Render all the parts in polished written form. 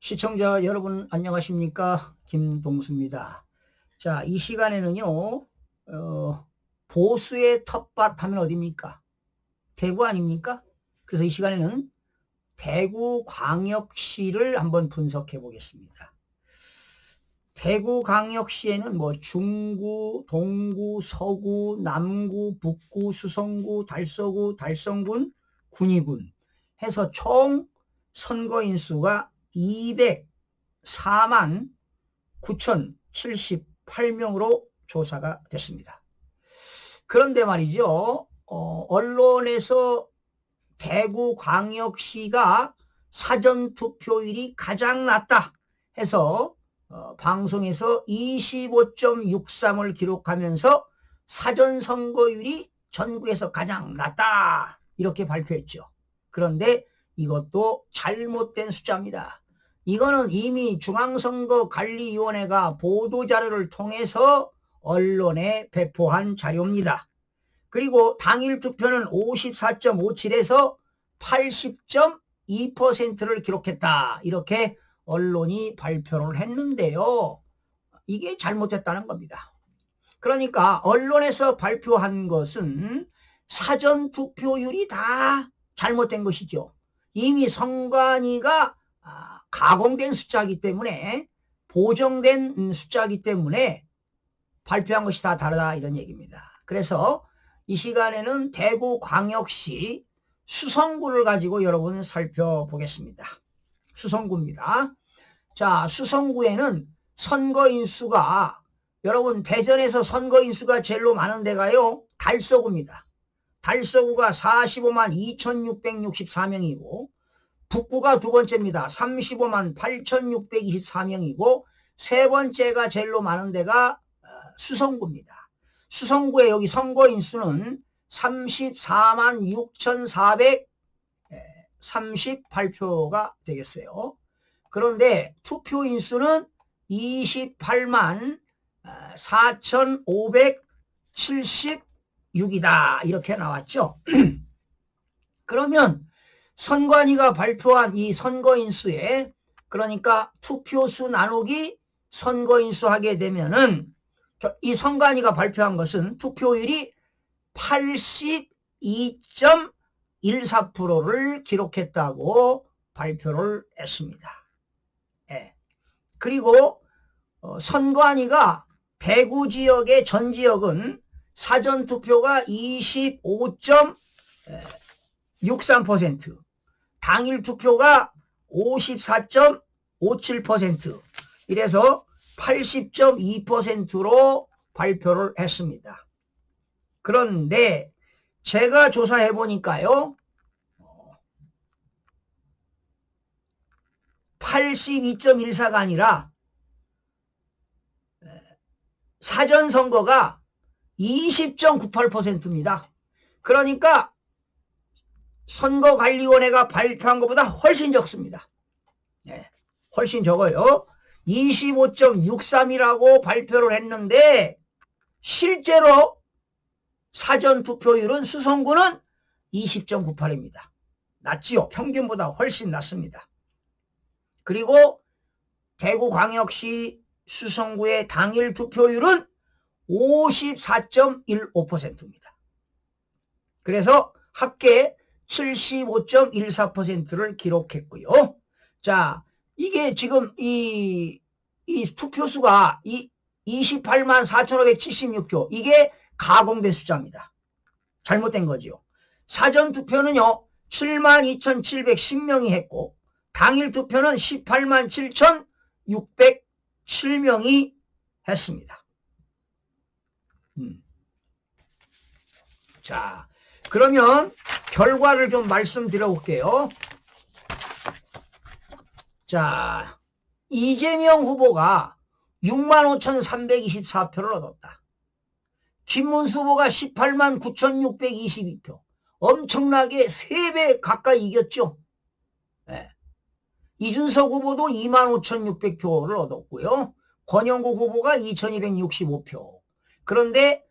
시청자 여러분 안녕하십니까? 김동수입니다. 자, 이 시간에는요, 보수의 텃밭 하면 어디입니까? 대구 아닙니까? 그래서 이 시간에는 대구광역시를 한번 분석해 보겠습니다. 대구광역시에는 뭐 중구, 동구, 서구, 남구, 북구, 수성구, 달서구, 달성군, 군위군 해서 총 선거인수가 204만 9,078명으로 조사가 됐습니다. 그런데 말이죠, 언론에서 대구광역시가 사전투표율이 가장 낮다 해서 방송에서 25.63을 기록하면서 사전선거율이 전국에서 가장 낮다 이렇게 발표했죠. 그런데 이것도 잘못된 숫자입니다. 이거는 이미 중앙선거관리위원회가 보도자료를 통해서 언론에 배포한 자료입니다. 그리고 당일 투표는 54.57에서 80.2%를 기록했다 이렇게 언론이 발표를 했는데요. 이게 잘못됐다는 겁니다. 그러니까 언론에서 발표한 것은 사전투표율이 다 잘못된 것이죠. 이미 선관위가 가공된 숫자이기 때문에 보정된 숫자이기 때문에 발표한 것이 다 다르다 이런 얘기입니다. 그래서 이 시간에는 대구광역시 수성구를 가지고 여러분 살펴보겠습니다. 수성구입니다. 자, 수성구에는 선거인수가 여러분 대전에서 선거인수가 제일로 많은 데가요 달서구입니다. 달서구가 45만 2664명이고 북구가 두 번째입니다. 35만 8624명이고 세 번째가 제일로 많은 데가 수성구입니다. 수성구에 여기 선거인수는 34만 6438표가 되겠어요. 그런데 투표인수는 28만 4576이다 이렇게 나왔죠. 그러면 선관위가 발표한 이 선거인수에 그러니까 투표수 나누기 선거인수 하게 되면은 이 선관위가 발표한 것은 투표율이 82.14%를 기록했다고 발표를 했습니다. 예. 그리고 선관위가 대구 지역의 전 지역은 사전투표가 25.63%, 당일 투표가 54.57%, 이래서 80.2%로 발표를 했습니다. 그런데 제가 조사해 보니까요, 82.14가 아니라 사전선거가 20.98%입니다. 그러니까 선거관리위원회가 발표한 것보다 훨씬 적습니다. 네, 훨씬 적어요. 25.63이라고 발표를 했는데 실제로 사전투표율은 수성구는 20.98입니다. 낮지요. 평균보다 훨씬 낮습니다. 그리고 대구광역시 수성구의 당일 투표율은 54.15%입니다. 그래서 합계 75.14%를 기록했고요. 자, 이게 지금 이 투표수가 28만 4,576표 이게 가공된 숫자입니다. 잘못된 거지요. 사전투표는요 7만 2,710명이 했고 당일 투표는 18만 7,607명이 했습니다. 자, 그러면 결과를 좀 말씀드려 볼게요. 자, 이재명 후보가 65,324표를 얻었다. 김문수 후보가 18만 9,622표. 엄청나게 3배 가까이 이겼죠. 네. 이준석 후보도 25,600표를 얻었고요. 권영국 후보가 2,265표. 그런데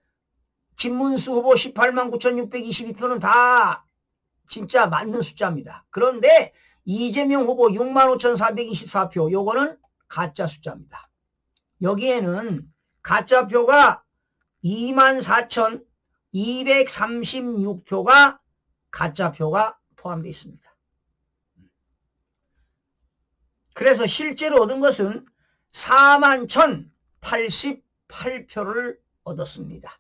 김문수 후보 18만 9,622표는 다 진짜 맞는 숫자입니다. 그런데 이재명 후보 65,424표, 요거는 가짜 숫자입니다. 여기에는 가짜표가 24,236표가 가짜표가 포함되어 있습니다. 그래서 실제로 얻은 것은 41,088표를 얻었습니다.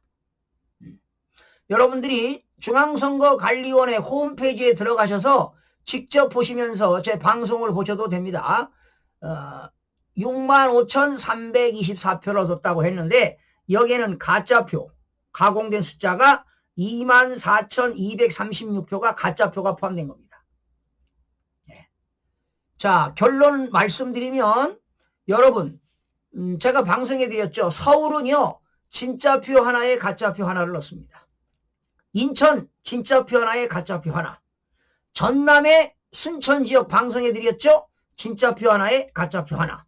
여러분들이 중앙선거관리위원회 홈페이지에 들어가셔서 직접 보시면서 제 방송을 보셔도 됩니다. 65,324표를 얻었다고 했는데 여기에는 가짜표, 가공된 숫자가 24,236표가 가짜표가 포함된 겁니다. 자, 결론 말씀드리면 여러분, 제가 방송해 드렸죠. 서울은요, 진짜표 하나에 가짜표 하나를 넣습니다. 인천 진짜표 하나에 가짜표 하나. 전남의 순천 지역 방송해 드렸죠. 진짜표 하나에 가짜표 하나.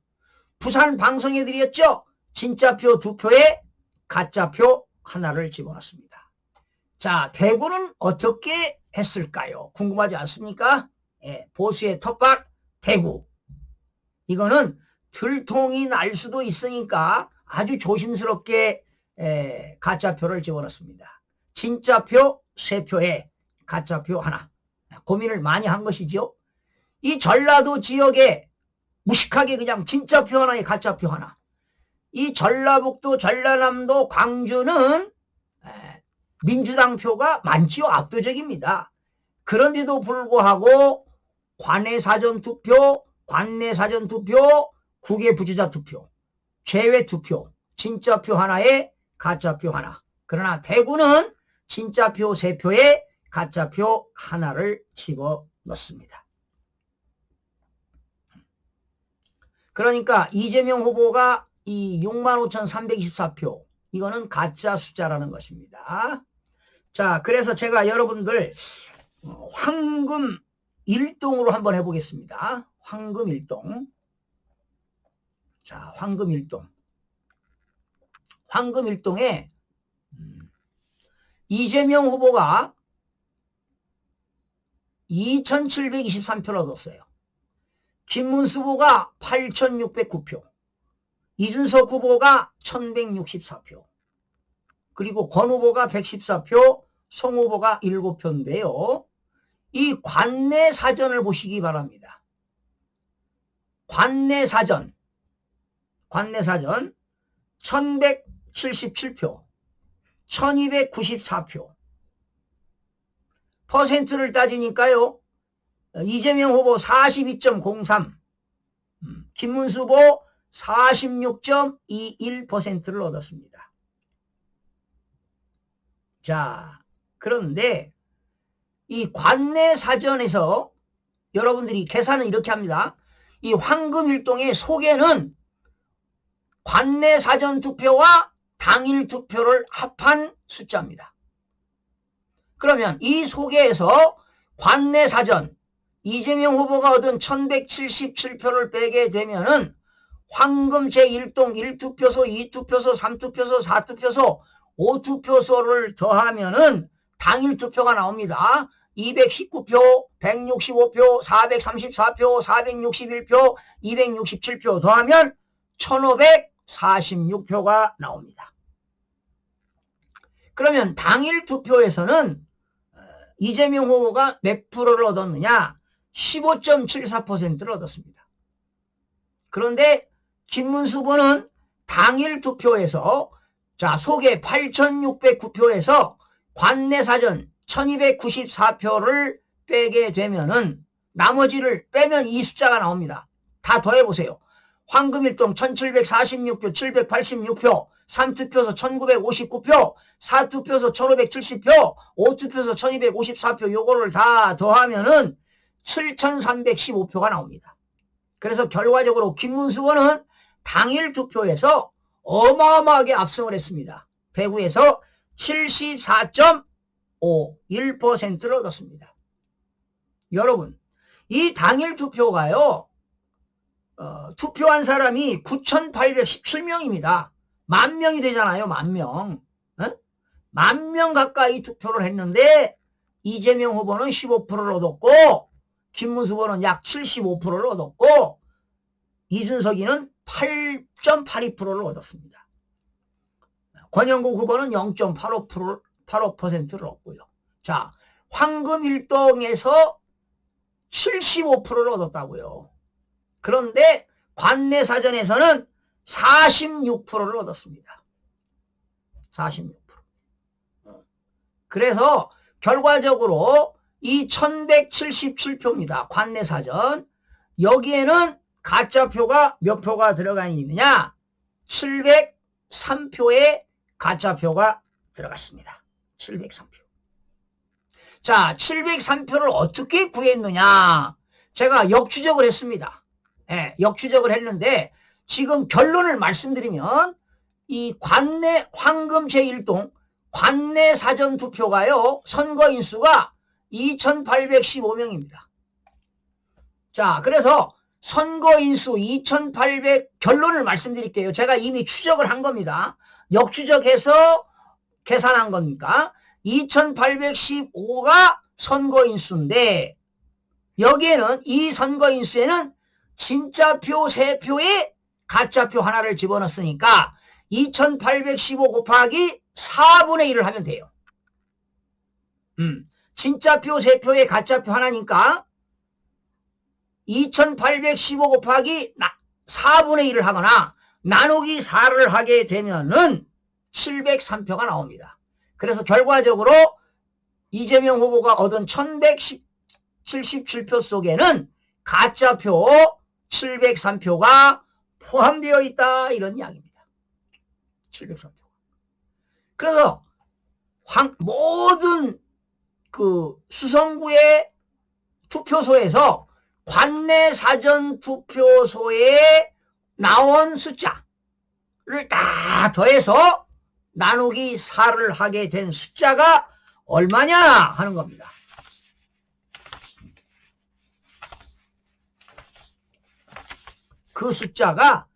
부산 방송해 드렸죠. 진짜표 2표에 가짜표 하나를 집어넣습니다. 자, 대구는 어떻게 했을까요? 궁금하지 않습니까? 보수의 텃밭 대구. 이거는 들통이 날 수도 있으니까 아주 조심스럽게 가짜표를 집어넣습니다. 진짜표 3표에 가짜표 하나. 고민을 많이 한 것이죠. 이 전라도 지역에 무식하게 그냥 진짜표 하나에 가짜표 하나. 이 전라북도, 전라남도, 광주는 민주당 표가 많지요. 압도적입니다. 그런데도 불구하고 관내 사전 투표, 관내 사전 투표, 국외 부재자 투표, 제외 투표, 진짜표 하나에 가짜표 하나. 그러나 대구는 진짜표 3표에 가짜표 하나를 집어넣습니다. 그러니까 이재명 후보가 이 65,324표, 이거는 가짜 숫자라는 것입니다. 자, 그래서 제가 여러분들 황금 일동으로 한번 해보겠습니다. 황금 일동. 자, 황금 일동. 황금 일동에 이재명 후보가 2,723표를 얻었어요. 김문수 후보가 8,609표. 이준석 후보가 1,164표. 그리고 권 후보가 114표, 송 후보가 7표인데요. 이 관내 사전을 보시기 바랍니다. 관내 사전 1,177표, 1,294표. 퍼센트를 따지니까요, 이재명 후보 42.03, 김문수 후보 46.21%를 얻었습니다. 자, 그런데 이 관내 사전에서 여러분들이 계산은 이렇게 합니다. 이 황금일동의 소개는 관내 사전 투표와 당일 투표를 합한 숫자입니다. 그러면 이 소개에서 관내 사전 이재명 후보가 얻은 1,177표를 빼게 되면은 황금 제1동 1투표소, 2투표소, 3투표소, 4투표소, 5투표소를 더하면은 당일 투표가 나옵니다. 219표, 165표, 434표, 461표, 267표 더하면 1,546표가 나옵니다. 그러면 당일 투표에서는 이재명 후보가 몇 프로를 얻었느냐? 15.74%를 얻었습니다. 그런데 김문수 후보는 당일 투표에서 소개 8,609표에서 관내 사전 1,294표를 빼게 되면은 나머지를 빼면 이 숫자가 나옵니다. 다 더해보세요. 황금일동 1,746표, 786표, 3투표소 1,959표, 4투표소 1,570표, 5투표소 1,254표, 요거를 다 더하면은 7,315표가 나옵니다. 그래서 결과적으로 김문수 후보는 당일 투표에서 어마어마하게 압승을 했습니다. 대구에서 74.51%를 얻었습니다. 여러분, 이 당일 투표가요, 투표한 사람이 9,817명입니다. 10,000명이 되잖아요. 10,000명. 10,000명 가까이 투표를 했는데 이재명 후보는 15%를 얻었고 김문수 후보는 약 75%를 얻었고 이준석이는 8.82%를 얻었습니다. 권영국 후보는 0.85%를 얻고요. 자, 황금일동에서 75%를 얻었다고요. 그런데 관내사전에서는 46%를 얻었습니다. 46%. 그래서 결과적으로 이 1177표입니다. 관내사전. 여기에는 가짜표가 몇 표가 들어가 있느냐? 703표의 가짜표가 들어갔습니다. 703표. 자, 703표를 어떻게 구했느냐? 제가 역추적을 했습니다. 예, 역추적을 했는데 지금 결론을 말씀드리면 이 관내 황금 제1동 관내 사전 투표가요. 선거인수가 2815명입니다. 자, 그래서 선거인수 2800 결론을 말씀드릴게요. 제가 이미 추적을 한 겁니다. 역추적해서 계산한 겁니까? 2815가 선거인수인데 여기에는 이 선거인수에는 진짜표 3표에 가짜표 하나를 집어넣었으니까 2815 곱하기 4분의 1을 하면 돼요. 진짜표 3표에 가짜표 하나니까 2815 곱하기 4분의 1을 하거나 나누기 4를 하게 되면은 703표가 나옵니다. 그래서 결과적으로 이재명 후보가 얻은 1177표 속에는 가짜표 703표가 포함되어 있다 이런 이야기입니다. 703표. 그래서 모든 그 수성구의 투표소에서 관내 사전 투표소에 나온 숫자를 다 더해서 나누기 4를 하게 된 숫자가 얼마냐 하는 겁니다. 그 숫자가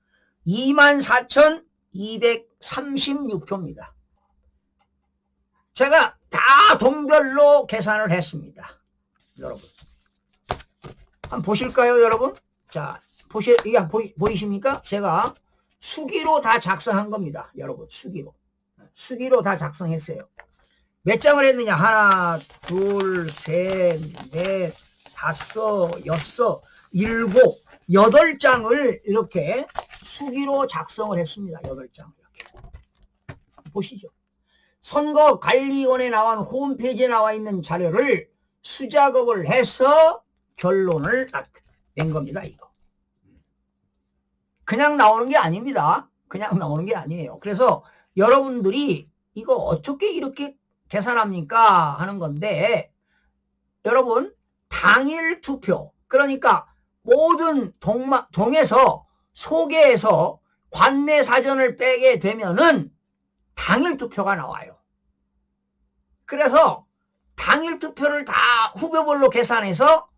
24,236표입니다. 제가 다 동별로 계산을 했습니다. 여러분. 한번 보실까요, 여러분? 자, 이게 보이십니까? 제가 수기로 다 작성한 겁니다. 여러분, 수기로. 수기로 다 작성했어요. 몇 장을 했느냐? 하나, 둘, 셋, 넷, 다섯, 여섯, 일곱, 8장을 이렇게 수기로 작성을 했습니다. 8장. 이렇게. 보시죠. 선거관리위원회에 나온 홈페이지에 나와 있는 자료를 수작업을 해서 결론을 낸 겁니다. 이거. 그냥 나오는 게 아닙니다. 그냥 나오는 게 아니에요. 그래서 여러분들이 이거 어떻게 이렇게 계산합니까? 하는 건데 여러분 당일 투표 그러니까 모든 동에서 소개해서 관내 사전을 빼게 되면은 당일 투표가 나와요. 그래서 당일 투표를 다 후보별로 계산해서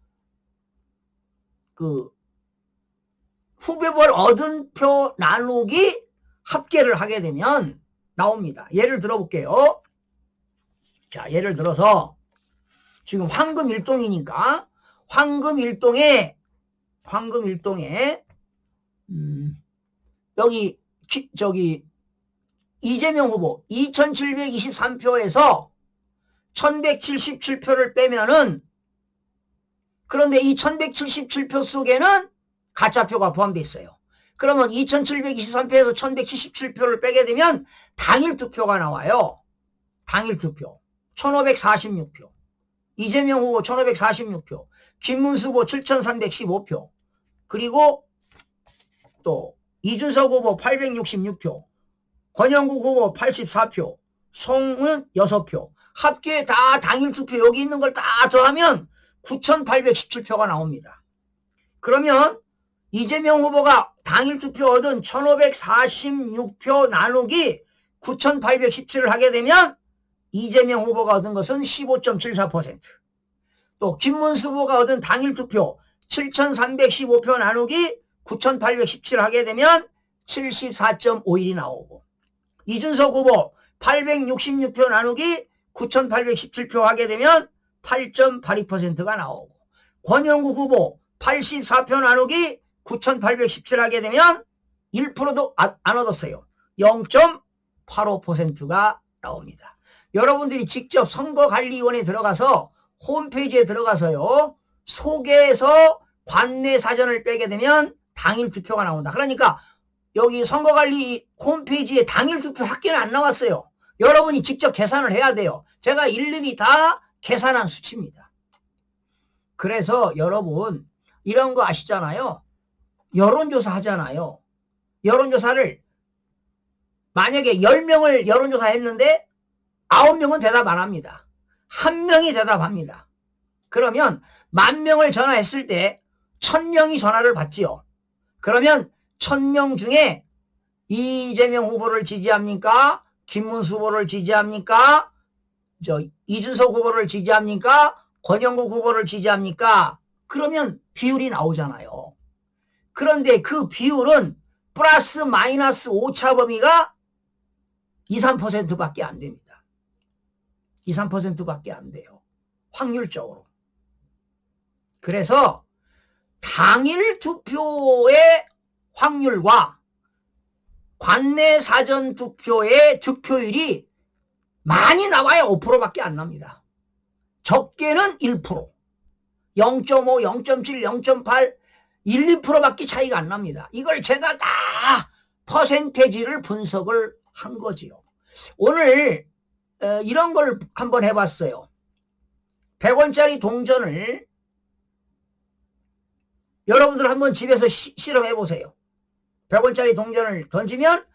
그 후보별 얻은 표 나누기 합계를 하게 되면 나옵니다. 예를 들어볼게요. 자, 예를 들어서 지금 황금일동이니까 황금일동에 여기 저기 이재명 후보 2723표에서 1177표를 빼면은 그런데 이 1177표 속에는 가짜표가 포함되어 있어요. 그러면 2723표에서 1177표를 빼게 되면 당일 투표가 나와요. 당일 투표 1546표 이재명 후보 1546표 김문수 후보 7315표 그리고 또 이준석 후보 866표 권영국 후보 84표 송은 6표 합계 다 당일 투표 여기 있는 걸 다 더하면 9817표가 나옵니다. 그러면 이재명 후보가 당일 투표 얻은 1546표 나누기 9817을 하게 되면 이재명 후보가 얻은 것은 15.74%. 또 김문수 후보가 얻은 당일 투표 7315표 나누기 9817을 하게 되면 74.51이 나오고 이준석 후보 866표 나누기 9817표 하게 되면 8.82%가 나오고 권영국 후보 84표 나누기 9,817 하게 되면 1%도 안 얻었어요. 0.85%가 나옵니다. 여러분들이 직접 선거관리위원회에 들어가서 홈페이지에 들어가서요. 소개해서 관내 사전을 빼게 되면 당일 투표가 나온다. 그러니까 여기 선거관리 홈페이지에 당일 투표 합계는 안 나왔어요. 여러분이 직접 계산을 해야 돼요. 제가 일일이 다 계산한 수치입니다. 그래서 여러분 이런 거 아시잖아요. 여론조사 하잖아요. 여론조사를 만약에 10명을 여론조사 했는데 9명은 대답 안 합니다. 1명이 대답합니다. 그러면 10,000명을 전화했을 때 1,000명이 전화를 받지요. 그러면 1,000명 중에 이재명 후보를 지지합니까? 김문수 후보를 지지합니까? 이준석 후보를 지지합니까? 권영국 후보를 지지합니까? 그러면 비율이 나오잖아요. 그런데 그 비율은 플러스 마이너스 오차 범위가 2, 3%밖에 안 됩니다. 2, 3%밖에 안 돼요. 확률적으로. 그래서 당일 투표의 확률과 관내 사전 투표의 득표율이 많이 나와야 5%밖에 안 납니다. 적게는 1%, 0.5, 0.7, 0.8, 1, 2%밖에 차이가 안 납니다. 이걸 제가 다 퍼센테이지를 분석을 한 거지요. 오늘 이런 걸 한번 해봤어요. 100원짜리 동전을 여러분들 한번 집에서 실험해 보세요. 100원짜리 동전을 던지면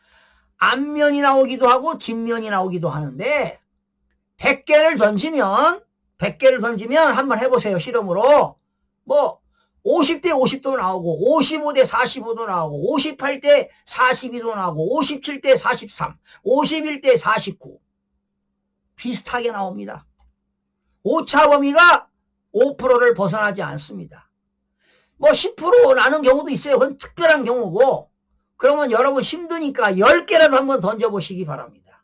앞면이 나오기도 하고 뒷면이 나오기도 하는데 100개를 던지면 한번 해보세요. 실험으로. 뭐 50대 50도 나오고 55대 45도 나오고 58대 42도 나오고 57대 43, 51대 49 비슷하게 나옵니다. 오차 범위가 5%를 벗어나지 않습니다. 뭐 10% 나는 경우도 있어요. 그건 특별한 경우고 그러면 여러분 힘드니까 10개라도 한번 던져보시기 바랍니다.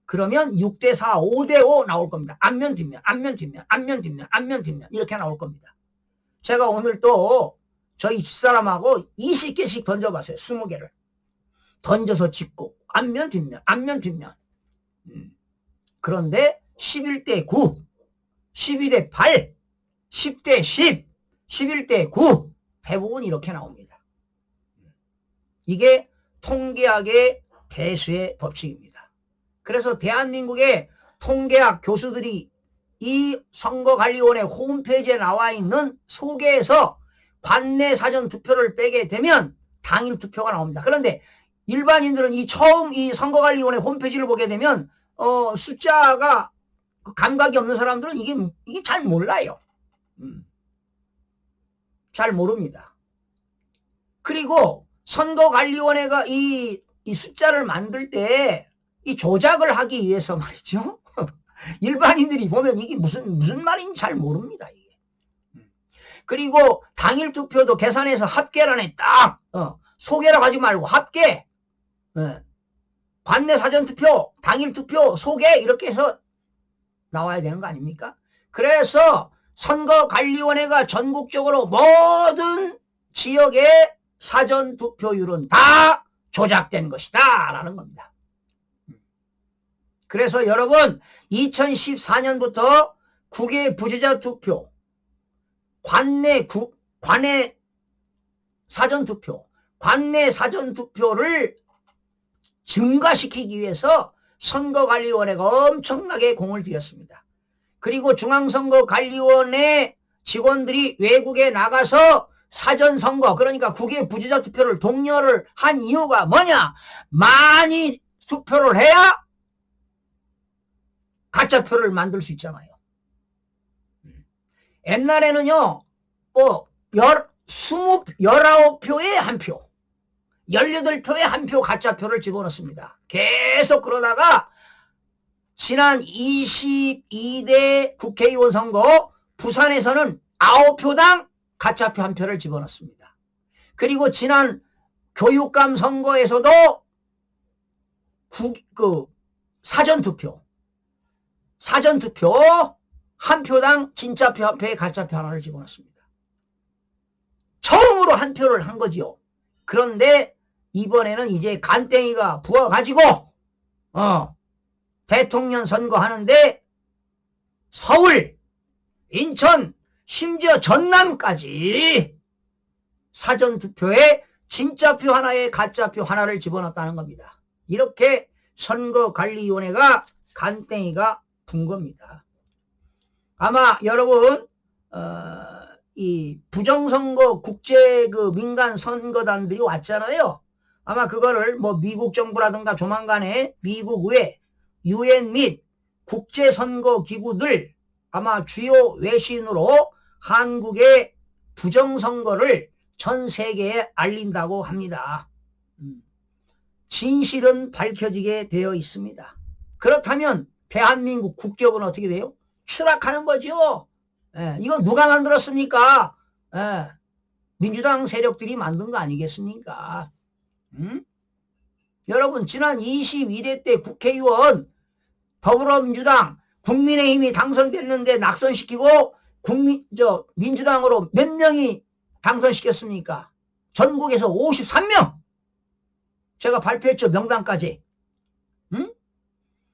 그러면 6대 4, 5대 5 나올 겁니다. 앞면 뒷면, 앞면 뒷면, 앞면 뒷면, 앞면 뒷면 이렇게 나올 겁니다. 제가 오늘 또 저희 집사람하고 20개씩 던져봤어요. 20개를. 던져서 찍고 앞면 뒷면, 앞면 뒷면. 그런데 11대 9, 12대 8, 10대 10, 11대 9 대부분 이렇게 나옵니다. 이게 통계학의 대수의 법칙입니다. 그래서 대한민국의 통계학 교수들이 이 선거관리위원회 홈페이지에 나와 있는 소개에서 관내 사전 투표를 빼게 되면 당일 투표가 나옵니다. 그런데 일반인들은 처음 이 선거관리위원회 홈페이지를 보게 되면 숫자가 감각이 없는 사람들은 이게 잘 몰라요. 잘 모릅니다. 그리고 선거관리위원회가 이 숫자를 만들 때 이 조작을 하기 위해서 말이죠. 일반인들이 보면 이게 무슨 말인지 잘 모릅니다. 이게. 그리고 당일 투표도 계산해서 합계란에 딱 소개라고 하지 말고 합계, 관내 사전 투표, 당일 투표, 소개 이렇게 해서 나와야 되는 거 아닙니까? 그래서 선거관리위원회가 전국적으로 모든 지역의 사전 투표율은 다 조작된 것이다 라는 겁니다. 그래서 여러분 2014년부터 국외 부재자 투표, 관내 사전 투표, 관내 사전 투표를 증가시키기 위해서 선거관리위원회가 엄청나게 공을 들였습니다. 그리고 중앙선거관리위원회 직원들이 외국에 나가서 사전선거, 그러니까 국외 부재자 투표를 독려를 한 이유가 뭐냐? 많이 투표를 해야 가짜표를 만들 수 있잖아요. 옛날에는요, 19표에 한 표, 18표에 한 표 가짜표를 집어넣습니다. 계속 그러다가 지난 22대 국회의원 선거 부산에서는 9표당 가짜표 한 표를 집어넣습니다. 그리고 지난 교육감 선거에서도 사전투표 한 표당 진짜표 한 표에 가짜표 하나를 집어넣습니다. 처음으로 한 표를 한 거지요. 그런데 이번에는 이제 간땡이가 부어가지고 대통령 선거하는데 서울, 인천, 심지어 전남까지 사전투표에 진짜표 하나에 가짜표 하나를 집어넣었다는 겁니다. 이렇게 선거관리위원회가 간땡이가 분 겁니다. 아마 여러분 이 부정선거 국제 그 민간 선거단들이 왔잖아요. 아마 그거를 뭐 미국 정부라든가 조만간에 미국 의회, UN 및 국제선거기구들 아마 주요 외신으로 한국의 부정선거를 전 세계에 알린다고 합니다. 진실은 밝혀지게 되어 있습니다. 그렇다면 대한민국 국격은 어떻게 돼요? 추락하는 거죠. 이거 누가 만들었습니까? 민주당 세력들이 만든 거 아니겠습니까? 여러분 지난 21대 때 국회의원 더불어민주당 국민의힘이 당선됐는데 낙선시키고 민주당으로 몇 명이 당선시켰습니까? 전국에서 53명 제가 발표했죠. 명단까지.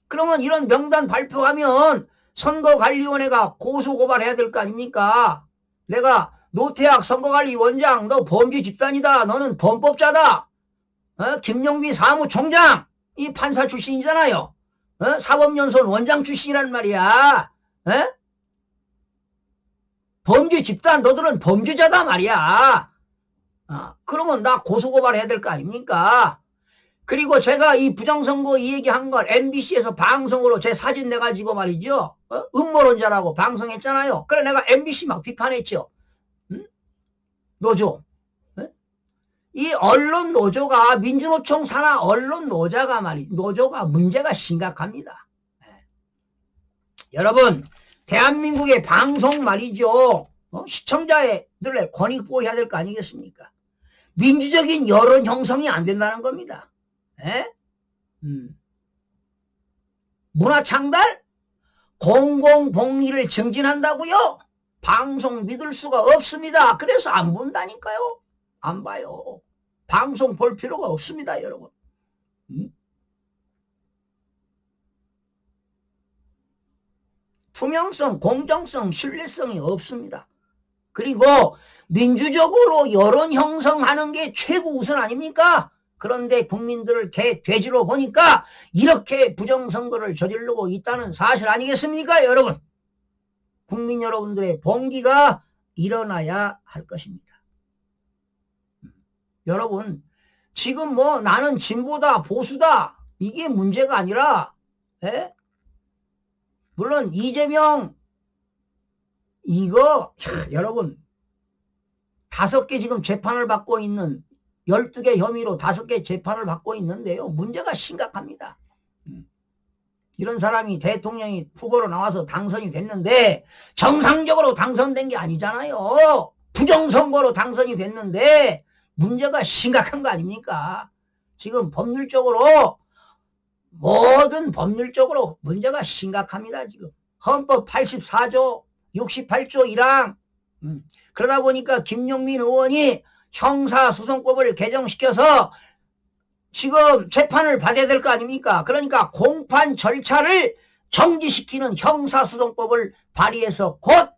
그러면 이런 명단 발표하면 선거관리위원회가 고소고발해야 될 거 아닙니까? 내가 노태학 선거관리위원장 너 범죄 집단이다. 너는 범법자다. 김용민 사무총장 이 판사 출신이잖아요. 사법연수원 원장 출신이란 말이야. 범죄 집단 너들은 범죄자다 말이야. 그러면 나 고소고발해야 될 거 아닙니까? 그리고 제가 이 부정선거 이 얘기한 걸 MBC에서 방송으로 제 사진 내가지고 말이죠. 음모론자라고 방송했잖아요. 그래 내가 MBC 막 비판했죠. 노조. 이 언론 노조가 민주노총 산하 언론 노조가 문제가 심각합니다. 여러분 대한민국의 방송 말이죠. 시청자들의 권익 보호해야 될 거 아니겠습니까? 민주적인 여론 형성이 안 된다는 겁니다. 문화창달? 공공복리를 증진한다고요? 방송 믿을 수가 없습니다. 그래서 안 본다니까요. 안 봐요. 방송 볼 필요가 없습니다, 여러분. 투명성, 공정성, 신뢰성이 없습니다. 그리고 민주적으로 여론 형성하는 게 최고 우선 아닙니까? 그런데 국민들을 돼지로 보니까 이렇게 부정선거를 저지르고 있다는 사실 아니겠습니까, 여러분? 국민 여러분들의 봉기가 일어나야 할 것입니다. 여러분, 지금 뭐 나는 진보다 보수다 이게 문제가 아니라 물론 이재명 이거 여러분 5개 지금 재판을 받고 있는 12개 혐의로 5개 재판을 받고 있는데요. 문제가 심각합니다. 이런 사람이 대통령이 후보로 나와서 당선이 됐는데 정상적으로 당선된 게 아니잖아요. 부정선거로 당선이 됐는데 문제가 심각한 거 아닙니까? 지금 법률적으로 모든 법률적으로 문제가 심각합니다. 지금 헌법 84조 68조 1항 그러다 보니까 김용민 의원이 형사소송법을 개정시켜서 지금 재판을 받아야 될 거 아닙니까? 그러니까 공판 절차를 정지시키는 형사소송법을 발의해서 곧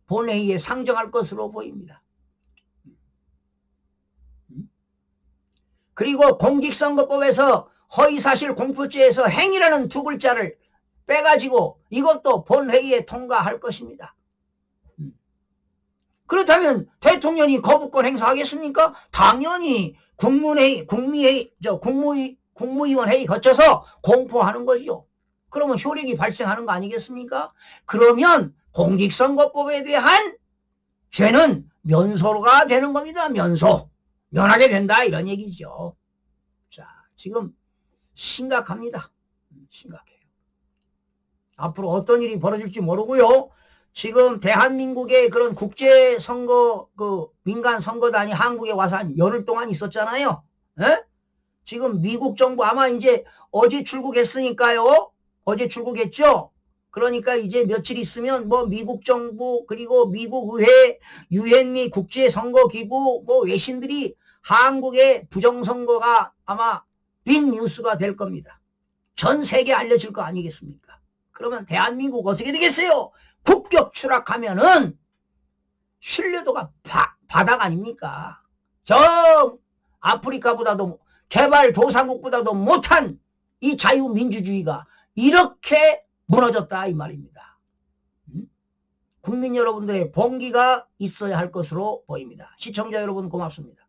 본회의에 상정할 것으로 보입니다. 그리고 공직선거법에서 허위사실 공표죄에서 행위라는 2글자를 빼가지고 이것도 본회의에 통과할 것입니다. 그렇다면 대통령이 거부권 행사하겠습니까? 당연히 국무위원 회의 거쳐서 공포하는 거죠. 그러면 효력이 발생하는 거 아니겠습니까? 그러면 공직선거법에 대한 죄는 면소가 되는 겁니다. 면하게 된다 이런 얘기죠. 자, 지금 심각합니다. 심각해요. 앞으로 어떤 일이 벌어질지 모르고요. 지금 대한민국의 그런 국제선거 민간 선거단이 한국에 와서 한 열흘 동안 있었잖아요. 지금 미국 정부 아마 이제 어제 출국했으니까요. 어제 출국했죠. 그러니까 이제 며칠 있으면 뭐 미국 정부 그리고 미국 의회, 유엔 미 국제선거기구 뭐 외신들이 한국의 부정선거가 아마 빅뉴스가 될 겁니다. 전 세계에 알려질 거 아니겠습니까? 그러면 대한민국 어떻게 되겠어요? 국격 추락하면은 신뢰도가 바닥 아닙니까? 저 아프리카보다도 개발도상국보다도 못한 이 자유민주주의가 이렇게 무너졌다 이 말입니다. 국민 여러분들의 봉기가 있어야 할 것으로 보입니다. 시청자 여러분 고맙습니다.